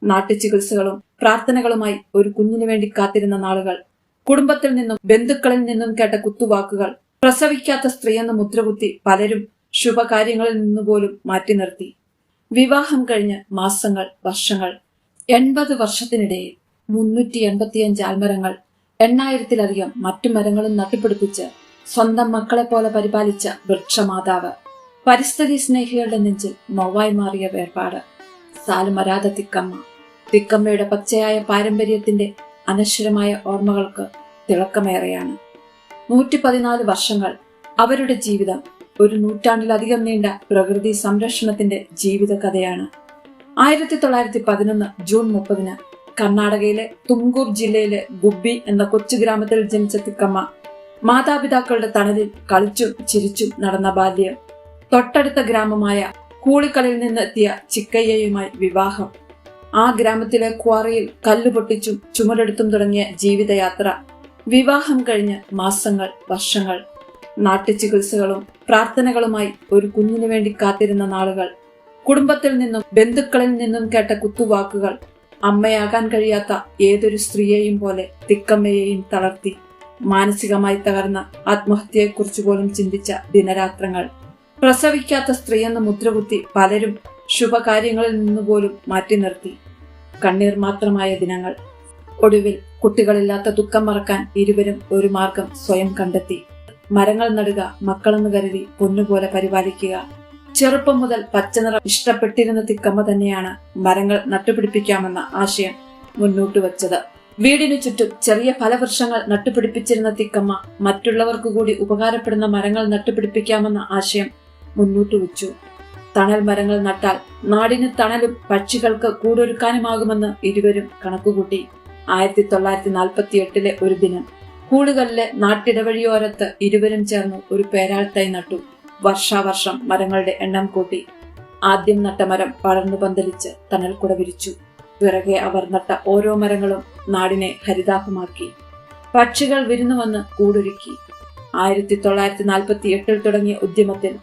നാട്ടുചികിത്സകളും പ്രാർത്ഥനകളുമായി ഒരു കുഞ്ഞിനു വേണ്ടി കാത്തിരുന്ന നാളുകൾ, കുടുംബത്തിൽ നിന്നും ബന്ധുക്കളിൽ നിന്നും കേട്ട കുത്തുവാക്കുകൾ, പ്രസവിക്കാത്ത സ്ത്രീയെന്ന് മുദ്രകുത്തി പലരും ശുഭകാര്യങ്ങളിൽ നിന്നുപോലും മാറ്റി നിർത്തി. വിവാഹം കഴിഞ്ഞ് മാസങ്ങൾ, വർഷങ്ങൾ. 80 വർഷത്തിനിടയിൽ 385 ആൽമരങ്ങൾ, 8000-ലധികം മറ്റു മരങ്ങളും നട്ടുപിടിപ്പിച്ച് സ്വന്തം മക്കളെ പോലെ പരിപാലിച്ച വൃക്ഷമാതാവ്, പരിസ്ഥിതി സ്നേഹികളുടെ നെഞ്ചിൽ നോവായി മാറിയ വേർപാട്. സാലുമരാധ തിക്കമ്മ. തിക്കമ്മയുടെ പച്ചയായ പാരമ്പര്യത്തിന്റെ അനശ്വരമായ ഓർമ്മകൾക്ക് തിളക്കമേറെയാണ്. 114 വർഷങ്ങൾ. അവരുടെ ജീവിതം ഒരു നൂറ്റാണ്ടിലധികം നീണ്ട പ്രകൃതി സംരക്ഷണത്തിന്റെ ജീവിത കഥയാണ്. 1911 ജൂൺ 30 കർണാടകയിലെ തുംകൂർ ജില്ലയിലെ ഗുബ്ബി എന്ന കൊച്ചു ഗ്രാമത്തിൽ ജനിച്ച തിക്കമ്മ മാതാപിതാക്കളുടെ തണലിൽ കളിച്ചും ചിരിച്ചും നടന്ന ബാല്യം. തൊട്ടടുത്ത ഗ്രാമമായ കൂളിക്കളിൽ നിന്നെത്തിയ ചിക്കയ്യയുമായി വിവാഹം. ആ ഗ്രാമത്തിലെ ക്വാറിയിൽ കല്ലുപൊട്ടിച്ചും ചുമടെടുത്തും തുടങ്ങിയ ജീവിതയാത്ര. വിവാഹം കഴിഞ്ഞ് മാസങ്ങൾ, വർഷങ്ങൾ. നാട്ടുചികിത്സകളും പ്രാർത്ഥനകളുമായി ഒരു കുഞ്ഞിനു വേണ്ടി കാത്തിരുന്ന നാളുകൾ, കുടുംബത്തിൽ നിന്നും ബന്ധുക്കളിൽ നിന്നും കേട്ട കുത്തുവാക്കുകൾ, അമ്മയാകാൻ കഴിയാത്ത ഏതൊരു സ്ത്രീയെയും പോലെ തിക്കമ്മയെയും തളർത്തി. മാനസികമായി തകർന്ന ആത്മഹത്യയെക്കുറിച്ച് പോലും ചിന്തിച്ച ദിനരാത്രങ്ങൾ. പ്രസവിക്കാത്ത സ്ത്രീയെന്ന് മുദ്രകുത്തി പലരും ശുഭകാര്യങ്ങളിൽ നിന്നുപോലും മാറ്റി നിർത്തി. കണ്ണീർ മാത്രമായ ദിനങ്ങൾ. ഒടുവിൽ കുട്ടികളില്ലാത്ത ദുഃഖം മറക്കാൻ ഇരുവരും ഒരു മാർഗം സ്വയം കണ്ടെത്തി. മരങ്ങൾ നടുക, മക്കളെന്ന് കരുതി പൊന്നുപോലെ പരിപാലിക്കുക. ചെറുപ്പം മുതൽ പച്ചനിറം ഇഷ്ടപ്പെട്ടിരുന്ന തിക്കമ്മ തന്നെയാണ് മരങ്ങൾ നട്ടുപിടിപ്പിക്കാമെന്ന ആശയം മുന്നോട്ട് വച്ചത്. വീടിനു ചുറ്റും ചെറിയ ഫലവൃക്ഷങ്ങൾ നട്ടുപിടിപ്പിച്ചിരുന്ന തിക്കമ്മ മറ്റുള്ളവർക്ക് കൂടി ഉപകാരപ്പെടുന്ന മരങ്ങൾ നട്ടുപിടിപ്പിക്കാമെന്ന ആശയം മുന്നോട്ട് വെച്ചു. തണൽ മരങ്ങൾ നട്ടാൽ നാടിന് തണലും പക്ഷികൾക്ക് കൂടൊരുക്കാനുമാകുമെന്ന് ഇരുവരും കണക്കുകൂട്ടി. 1948 ഒരു ദിനം കൂളുകളിലെ നാട്ടിടവഴിയോരത്ത് ഇരുവരും ചേർന്ന് ഒരു പേരാൽ തൈ നട്ടു. വർഷാവർഷം മരങ്ങളുടെ എണ്ണം കൂട്ടി. ആദ്യം നട്ട മരം വളർന്നു പന്തലിച്ച് തണൽ കുട വിരിച്ചു. പിറകെ അവർ നട്ട ഓരോ മരങ്ങളും നാടിനെ ഹരിതാഭമാക്കി. പക്ഷികൾ വിരുന്നു വന്ന് കൂടൊരുക്കി. 1948 തുടങ്ങിയ ഉദ്യമത്തിൽ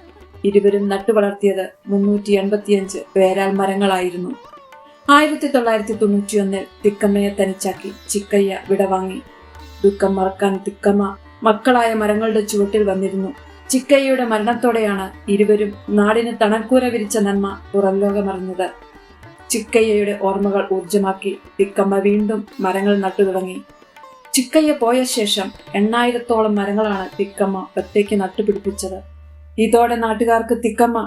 ഇരുവരും നട്ടുവളർത്തിയത് 385 പേരാൽ മരങ്ങളായിരുന്നു. 1991 തിക്കമ്മയെ തനിച്ചാക്കി ചിക്കയ്യ വിടവാങ്ങി. ദുഃഖം മറക്കാൻ തിക്കമ്മ മക്കളായ മരങ്ങളുടെ ചുവട്ടിൽ വന്നിരുന്നു. ചിക്കയ്യയുടെ മരണത്തോടെയാണ് ഇരുവരും നാടിന് തണൽക്കൂര വിരിച്ച നന്മ പുറംലോകമറിഞ്ഞത്. ചിക്കയ്യയുടെ ഓർമ്മകൾ ഊർജമാക്കി തിക്കമ്മ വീണ്ടും മരങ്ങൾ നട്ടു തുടങ്ങി. ചിക്കയ്യ പോയ ശേഷം 8000-ഓളം മരങ്ങളാണ് തിക്കമ്മ ഒറ്റയ്ക്ക് നട്ടുപിടിപ്പിച്ചത്. ഇതോടെ നാട്ടുകാർക്ക് തിക്കമ്മ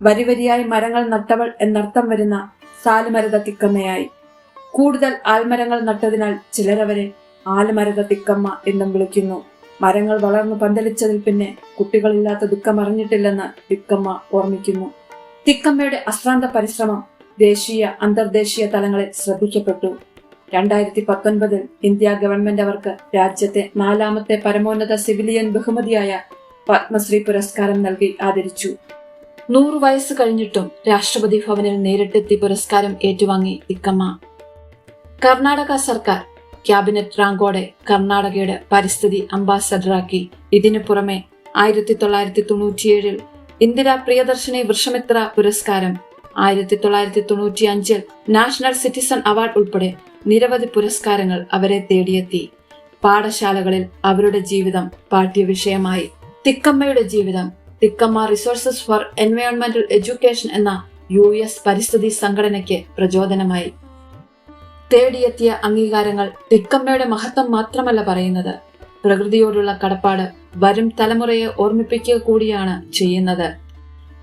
വരിവരിയായി മരങ്ങൾ നട്ടവൾ എന്നർത്ഥം വരുന്ന സാലുമരത തിക്കമ്മയായി. കൂടുതൽ ആൽമരങ്ങൾ നട്ടതിനാൽ ചിലരവരെ ആൽമരത തിക്കമ്മ എന്നും വിളിക്കുന്നു. മരങ്ങൾ വളർന്നു പന്തലിച്ചതിൽ പിന്നെ കുട്ടികളില്ലാത്ത ദുഃഖം അറിഞ്ഞിട്ടില്ലെന്ന് തിക്കമ്മ ഓർമ്മിക്കുന്നു. തിക്കമ്മയുടെ അശ്രാന്ത പരിശ്രമം ദേശീയ അന്തർദേശീയ തലങ്ങളിൽ ശ്രദ്ധിക്കപ്പെട്ടു. 2019 ഇന്ത്യ ഗവൺമെന്റ് അവർക്ക് രാജ്യത്തെ 4ാമത്തെ പരമോന്നത സിവിലിയൻ ബഹുമതിയായ പത്മശ്രീ പുരസ്കാരം നൽകി ആദരിച്ചു. 100 വയസ്സ് കഴിഞ്ഞിട്ടും രാഷ്ട്രപതി ഭവനിൽ നേരിട്ടെത്തി പുരസ്കാരം ഏറ്റുവാങ്ങി തിക്കമ്മ. കർണാടക സർക്കാർ ക്യാബിനറ്റ് റാങ്കോടെ കർണാടകയുടെ പരിസ്ഥിതി അംബാസഡറാക്കി. ഇതിനു പുറമെ 1997 ഇന്ദിരാ പ്രിയദർശിനി വൃക്ഷമിത്ര പുരസ്കാരം, 1995 നാഷണൽ സിറ്റിസൺ അവാർഡ് ഉൾപ്പെടെ നിരവധി പുരസ്കാരങ്ങൾ അവരെ തേടിയെത്തി. പാഠശാലകളിൽ അവരുടെ ജീവിതം പാഠ്യവിഷയമായി. തിക്കമ്മയുടെ ജീവിതം തിക്കമ്മ റിസോഴ്സസ് ഫോർ എൻവയോൺമെന്റൽ എഡ്യൂക്കേഷൻ എന്ന US പരിസ്ഥിതി സംഘടനയ്ക്ക് പ്രചോദനമായി. തേടിയെത്തിയ അംഗീകാരങ്ങൾ തിക്കമ്മയുടെ മഹത്വം മാത്രമല്ല പറയുന്നത്, പ്രകൃതിയോടുള്ള കടപ്പാട് വരും തലമുറയെ ഓർമ്മിപ്പിക്കുക കൂടിയാണ് ചെയ്യുന്നത്.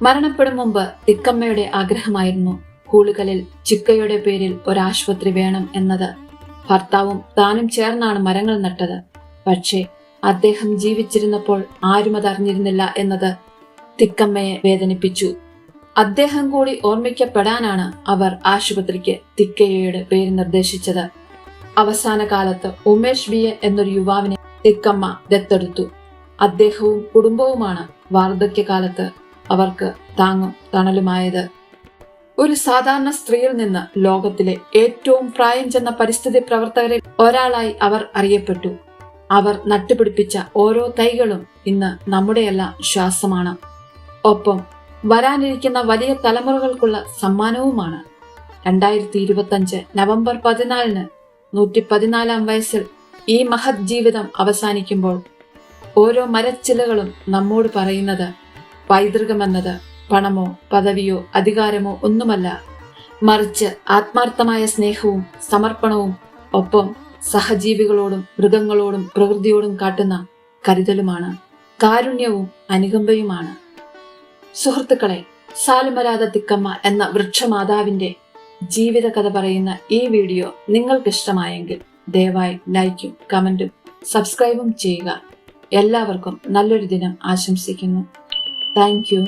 മരണപ്പെടും മുമ്പ് തിക്കമ്മയുടെ ആഗ്രഹമായിരുന്നു കൂളുകളിൽ ചിക്കയുടെ പേരിൽ ഒരാശുപത്രി വേണം എന്നത്. ഭർത്താവും താനും ചേർന്നാണ് മരങ്ങൾ നട്ടത്. പക്ഷേ അദ്ദേഹം ജീവിച്ചിരുന്നപ്പോൾ ആരും അതറിഞ്ഞിരുന്നില്ല എന്നത് തിക്കമ്മയെ വേദനിപ്പിച്ചു. അദ്ദേഹം കൂടി ഓർമ്മിക്കപ്പെടാനാണ് അവർ ആശുപത്രിക്ക് തിക്കയ്യയുടെ പേര് നിർദ്ദേശിച്ചത്. അവസാന കാലത്ത് ഉമേഷ് BA എന്നൊരു യുവാവിനെ തിക്കമ്മ ദത്തെടുത്തു. അദ്ദേഹവും കുടുംബവുമാണ് വാർദ്ധക്യകാലത്ത് അവർക്ക് താങ്ങും തണലുമായത്. ഒരു സാധാരണ സ്ത്രീയിൽ നിന്ന് ലോകത്തിലെ ഏറ്റവും പ്രായം ചെന്ന പരിസ്ഥിതി പ്രവർത്തകരിൽ ഒരാളായി അവർ അറിയപ്പെട്ടു. അവർ നട്ടുപിടിപ്പിച്ച ഓരോ തൈകളും ഇന്ന് നമ്മുടെയെല്ലാം ശ്വാസമാണ്. ഒപ്പം വരാനിരിക്കുന്ന വലിയ തലമുറകൾക്കുള്ള സമ്മാനവുമാണ്. 2025 നവംബർ 14 114 വയസ്സിൽ ഈ മഹത് ജീവിതം അവസാനിക്കുമ്പോൾ ഓരോ മരച്ചിലകളും നമ്മോട് പറയുന്നത് പൈതൃകമെന്നത് പണമോ പദവിയോ അധികാരമോ ഒന്നുമല്ല, മറിച്ച് ആത്മാർത്ഥമായ സ്നേഹവും സമർപ്പണവും ഒപ്പം സഹജീവികളോടും മൃഗങ്ങളോടും പ്രകൃതിയോടും കാട്ടുന്ന കരുതലുമാണ്, കാരുണ്യവും അനുകമ്പയുമാണ്. സുഹൃത്തുക്കളെ, സാലുമരാത തിക്കമ്മ എന്ന വൃക്ഷമാതാവിന്റെ ജീവിത കഥ പറയുന്ന ഈ വീഡിയോ നിങ്ങൾക്കിഷ്ടമായെങ്കിൽ ദയവായി ലൈക്കും കമന്റും സബ്സ്ക്രൈബും ചെയ്യുക. എല്ലാവർക്കും നല്ലൊരു ദിനം ആശംസിക്കുന്നു. Thank you.